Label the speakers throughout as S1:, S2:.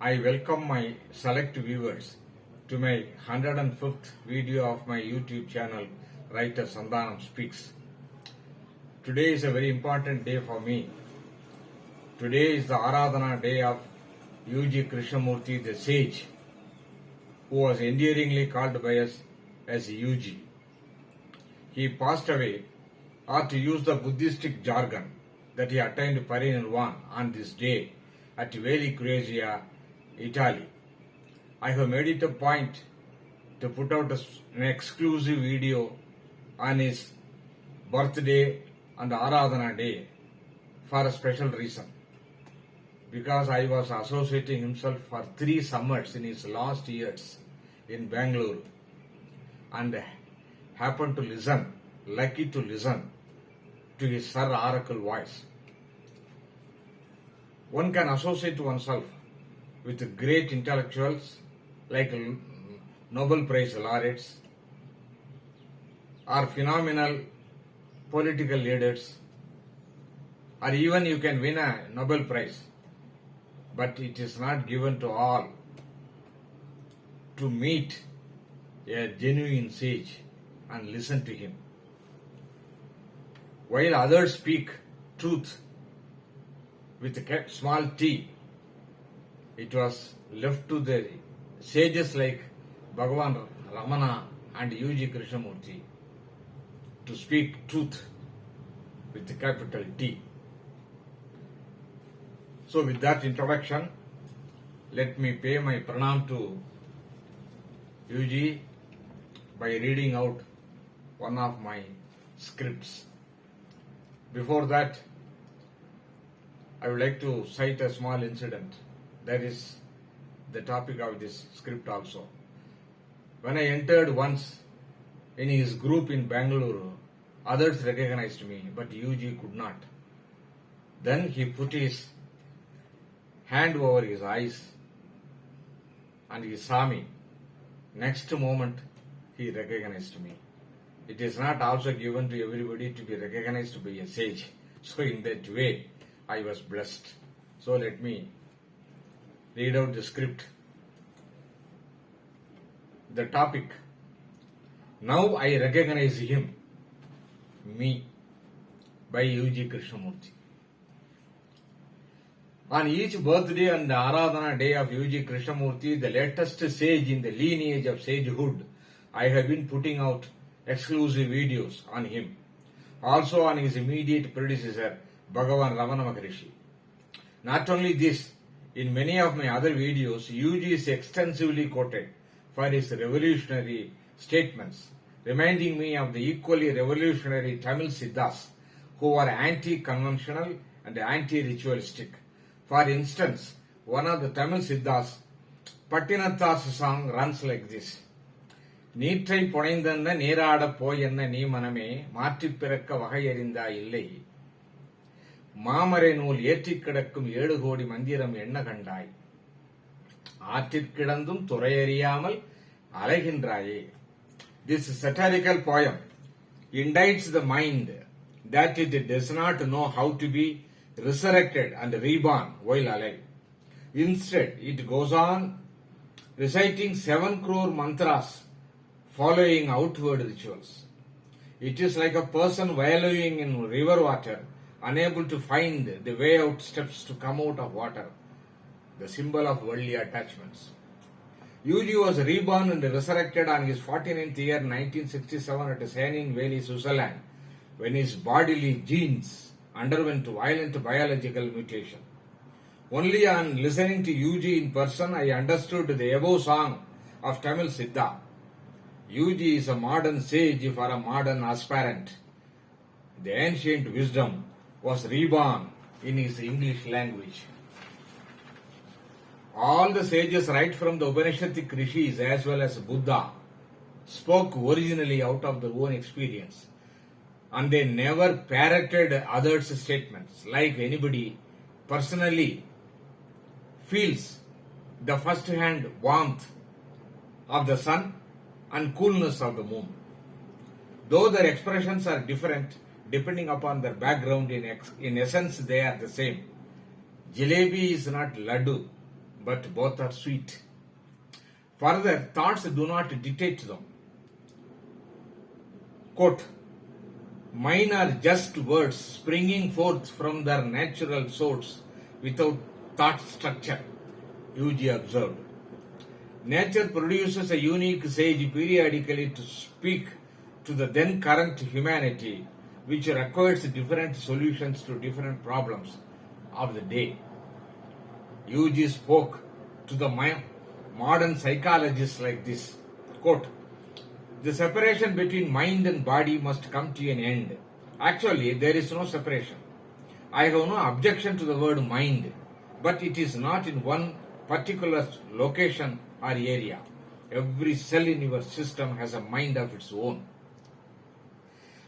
S1: I welcome my select viewers to my 105th video of my YouTube channel, Writer Sandhanam Speaks. Today is a very important day for me. Today is the Aradhana day of G Krishnamurti, the sage, who was endearingly called by us as UG. He passed away, or to use the Buddhistic jargon, that he attained parinirvana on this day at Veli Crucia, Italy. I have made it a point to put out an exclusive video on his birthday and Aradhana day for a special reason. Because I was associating himself for 3 summers in his last years in Bangalore and happened to listen, lucky to listen to his Sir Oracle voice. One can associate oneself with great intellectuals like Nobel Prize laureates or phenomenal political leaders, or even you can win a Nobel Prize. But it is not given to all to meet a genuine sage and listen to him. While others speak truth with a small t, it was left to the sages like Bhagavan Ramana and G Krishnamurti to speak truth with a capital T. So with that introduction, let me pay my pranam to UG by reading out one of my scripts. Before that, I would like to cite a small incident. That is the topic of this script also. When I entered once in his group in Bangalore, others recognized me, but UG could not. Then he put his hand over his eyes and he saw me. Next moment, he recognized me. It is not also given to everybody to be recognized by a sage. So in that way, I was blessed. So let me read out the script. The topic. Now I recognize him, me, by G Krishnamurti. On each birthday and the Aradhana day of G Krishnamurti, the latest sage in the lineage of sagehood, I have been putting out exclusive videos on him. Also on his immediate predecessor, Bhagavan Ramana Maharishi. Not only this, in many of my other videos, UG is extensively quoted for his revolutionary statements, reminding me of the equally revolutionary Tamil Siddhas who were anti-conventional and anti-ritualistic. For instance, one of the Tamil Siddhas, Pattinatha's song runs like this. நீற்றை புனைந்தன்ன நீராட போய் என்ன நீ மனமே மாற்றிப் பிறக்க வகையறிந்தா இல்லை மாமரை நூல் ஏற்றிக் கிடக்கும் 7 கோடி மந்திரம் என்ன கண்டாய் ஆற்றிற்கிடந்தும் துறையறியாமல் அலைகின்றாயே. This satirical poem indicts the mind that it does not know how to be resurrected and reborn while alive. Instead, it goes on reciting 7 crore mantras following outward rituals. It is like a person wallowing in river water, unable to find the way out steps to come out of water, the symbol of worldly attachments. UG was reborn and resurrected on his 49th year 1967 at Sanin Valley, Switzerland, when his bodily genes underwent violent biological mutation. Only on listening to UG in person, I understood the above song of Tamil Siddha. UG is a modern sage for a modern aspirant. The ancient wisdom was reborn in his English language. All the sages right from the Upanishadic rishis as well as Buddha spoke originally out of their own experience, and they never parroted others' statements like anybody personally feels the first-hand warmth of the sun and coolness of the moon. Though their expressions are different depending upon their background, in essence they are the same. Jalebi is not laddu, but both are sweet. Further, thoughts do not dictate them. Quote, mine are just words springing forth from their natural source without thought structure, UG observed. Nature produces a unique sage periodically to speak to the then current humanity, which requires different solutions to different problems of the day. UG spoke to the modern psychologists like this, quote, the separation between mind and body must come to an end. Actually, there is no separation. I have no objection to the word mind, but it is not in one particular location or area. Every cell in your system has a mind of its own.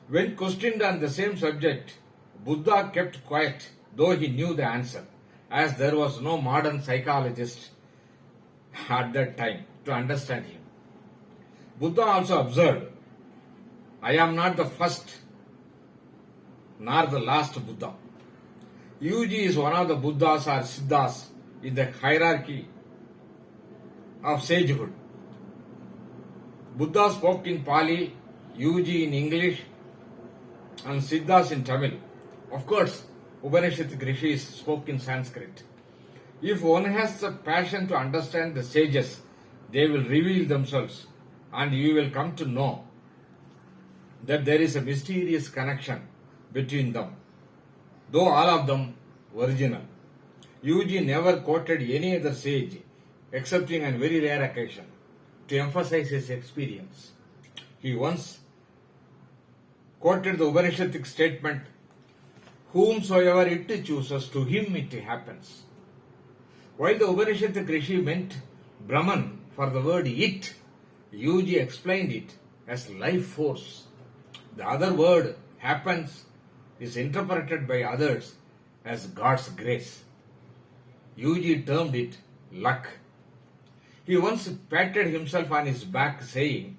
S1: When questioned on the same subject, Buddha kept quiet, though he knew the answer, as there was no modern psychologist at that time to understand him. Buddha also observed, I am not the first nor the last Buddha. UG is one of the Buddhas or Siddhas in the hierarchy of sagehood. Buddha spoke in Pali, UG in English, and Siddhas in Tamil. Of course, Upanishadic rishis spoke in Sanskrit. If one has the passion to understand the sages, they will reveal themselves, and you will come to know that there is a mysterious connection between them, though all of them original. UG never quoted any other sage, excepting on very rare occasion, to emphasize his experience. He once quoted the Upanishadic statement, whomsoever it chooses, to him it happens. While the Upanishadic Rishi meant Brahman for the word it, UG explained it as life force. The other word, happens, is interpreted by others as God's grace. UG termed it luck. He once patted himself on his back, saying,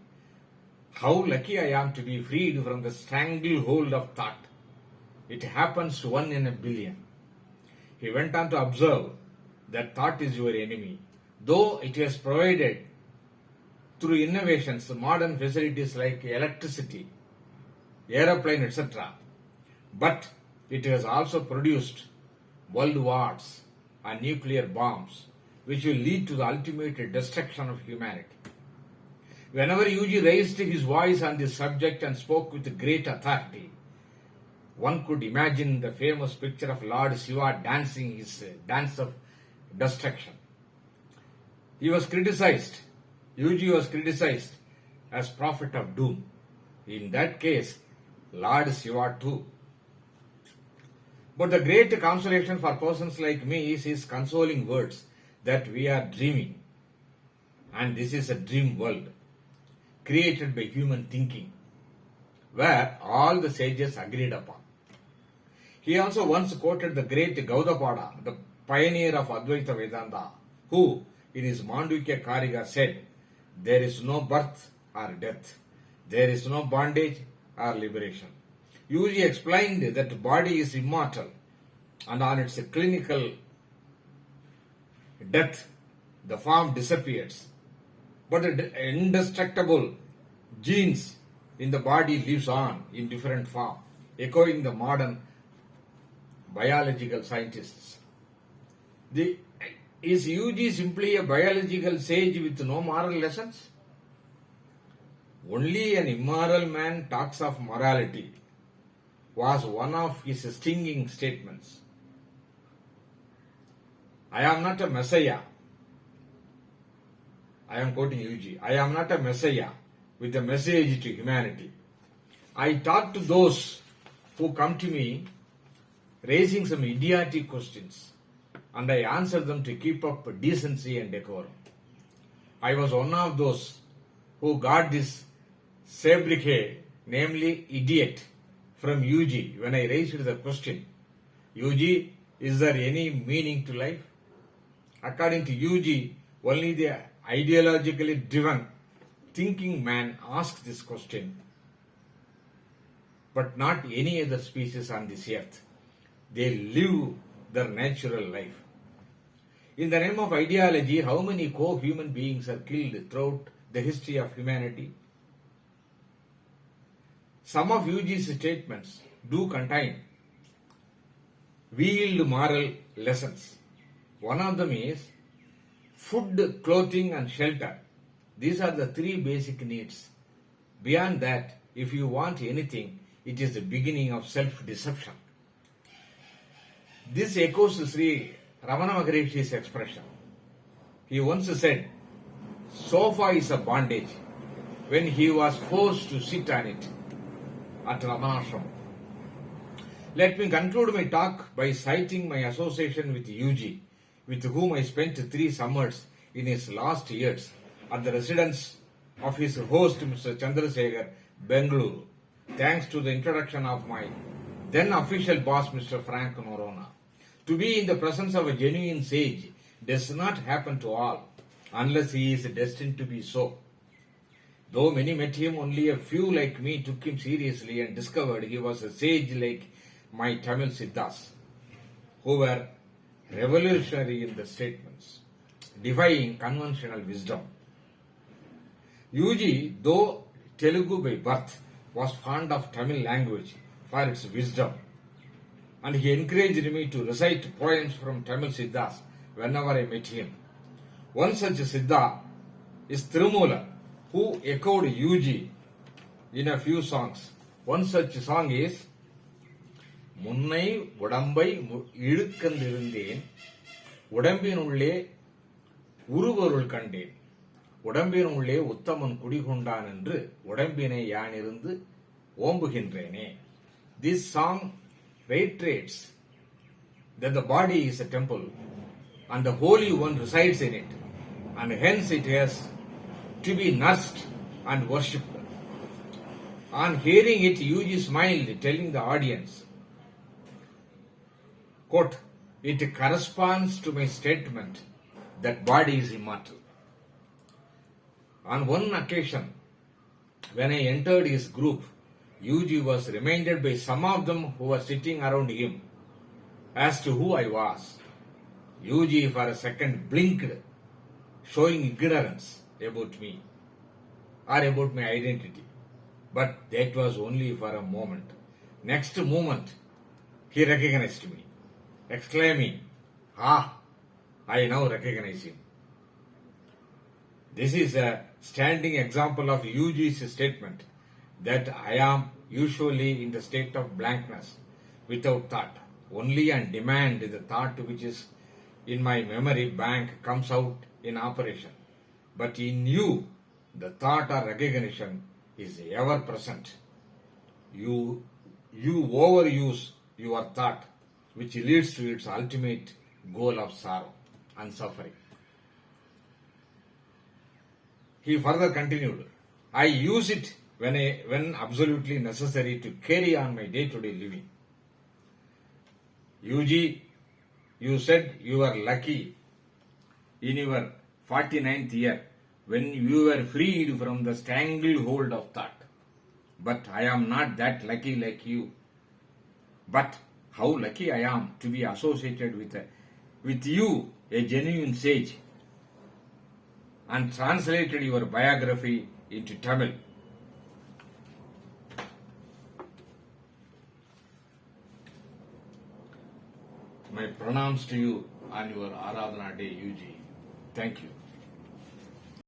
S1: how lucky I am to be freed from the stranglehold of thought. It happens to 1 in a billion. He went on to observe that thought is your enemy. Though it has provided through innovations, modern facilities like electricity, aeroplane, etc., but it has also produced world wars and nuclear bombs, which will lead to the ultimate destruction of humanity. Whenever UG raised his voice on this subject and spoke with great authority, one could imagine the famous picture of Lord Shiva dancing his dance of destruction. He was criticized, UG was criticized as prophet of doom. In that case, Lord Shiva too. But the great consolation for persons like me is his consoling words that we are dreaming, and this is a dream world created by human thinking, where all the sages agreed upon. He also once quoted the great Gaudapada, the pioneer of Advaita Vedanta, who in his Mandukya Kariga said, there is no birth or death, there is no bondage or liberation. UG explained that body is immortal, and on its clinical death, the form disappears. But the indestructible genes in the body lives on in different form, echoing the modern biological scientists. Is UG simply a biological sage with no moral lessons? Only an immoral man talks of morality was one of his stinging statements. I am not a messiah. I am quoting UG. I am not a messiah with a message to humanity. I talk to those who come to me raising some idiotic questions, and I answer them to keep up decency and decorum. I was one of those who got this sobriquet, namely idiot, from UG when I raised the question, UG, is there any meaning to life? According to UG, only the ideologically driven thinking man asks this question, but not any other species on this earth. They live their natural life. In the name of ideology, how many co-human beings are killed throughout the history of humanity? Some of UG's statements do contain veiled moral lessons. One of them is food, clothing and shelter. These are the three basic needs. Beyond that, if you want anything, it is the beginning of self-deception. This echoes Sri Ramana Maharishi's expression. He once said, sofa is a bondage, when he was forced to sit on it at Ramanashram. Let me conclude my talk by citing my association with UG, with whom I spent 3 summers in his last years at the residence of his host, Mr. Chandrasekhar, Bengaluru, thanks to the introduction of my then official boss, Mr. Frank Norona. To be in the presence of a genuine sage does not happen to all, unless he is destined to be so. Though many met him, only a few like me took him seriously and discovered he was a sage like my Tamil Siddhas, who were revolutionary in the statements, defying conventional wisdom. UG, though Telugu by birth, was fond of Tamil language for its wisdom, and he encouraged me to recite poems from Tamil Siddhas whenever I met him. One such Siddha is Tirumoolar, who echoed UG in a few songs. One such song is முன்னை உடம்பை இழுக்கந்திருந்தேன் உடம்பினுள்ளே உருவருள் கண்டேன் உடம்பினுள்ளே உத்தமன் குடிகொண்டான் என்று உடம்பினை யானிருந்து ஓம்புகின்றேனே. This song reiterates that the body is a temple and the Holy One resides in it, and hence it has to be nursed and worshipped. On hearing it, UG smiled, telling the audience, quote, it corresponds to my statement that body is immortal. On one occasion, when I entered his group, UG was reminded by some of them who were sitting around him as to who I was. UG for a second blinked, showing ignorance about me or about my identity. But that was only for a moment. Next moment, he recognized me, exclaiming, I now recognize him. This is a standing example of UG's statement that I am usually in the state of blankness, without thought. Only on demand the thought which is in my memory bank comes out in operation. But in you, the thought or recognition is ever present. You overuse your thought, which leads to its ultimate goal of sorrow and suffering. He further continued, I use it when absolutely necessary to carry on my day-to-day living. UG, you said you were lucky in your 49th year when you were freed from the stranglehold of thought. But I am not that lucky like you. But how lucky I am to be associated with you, a genuine sage, and translated your biography into Tamil. My pranams to you on your Aradhana Day, UG. Thank you.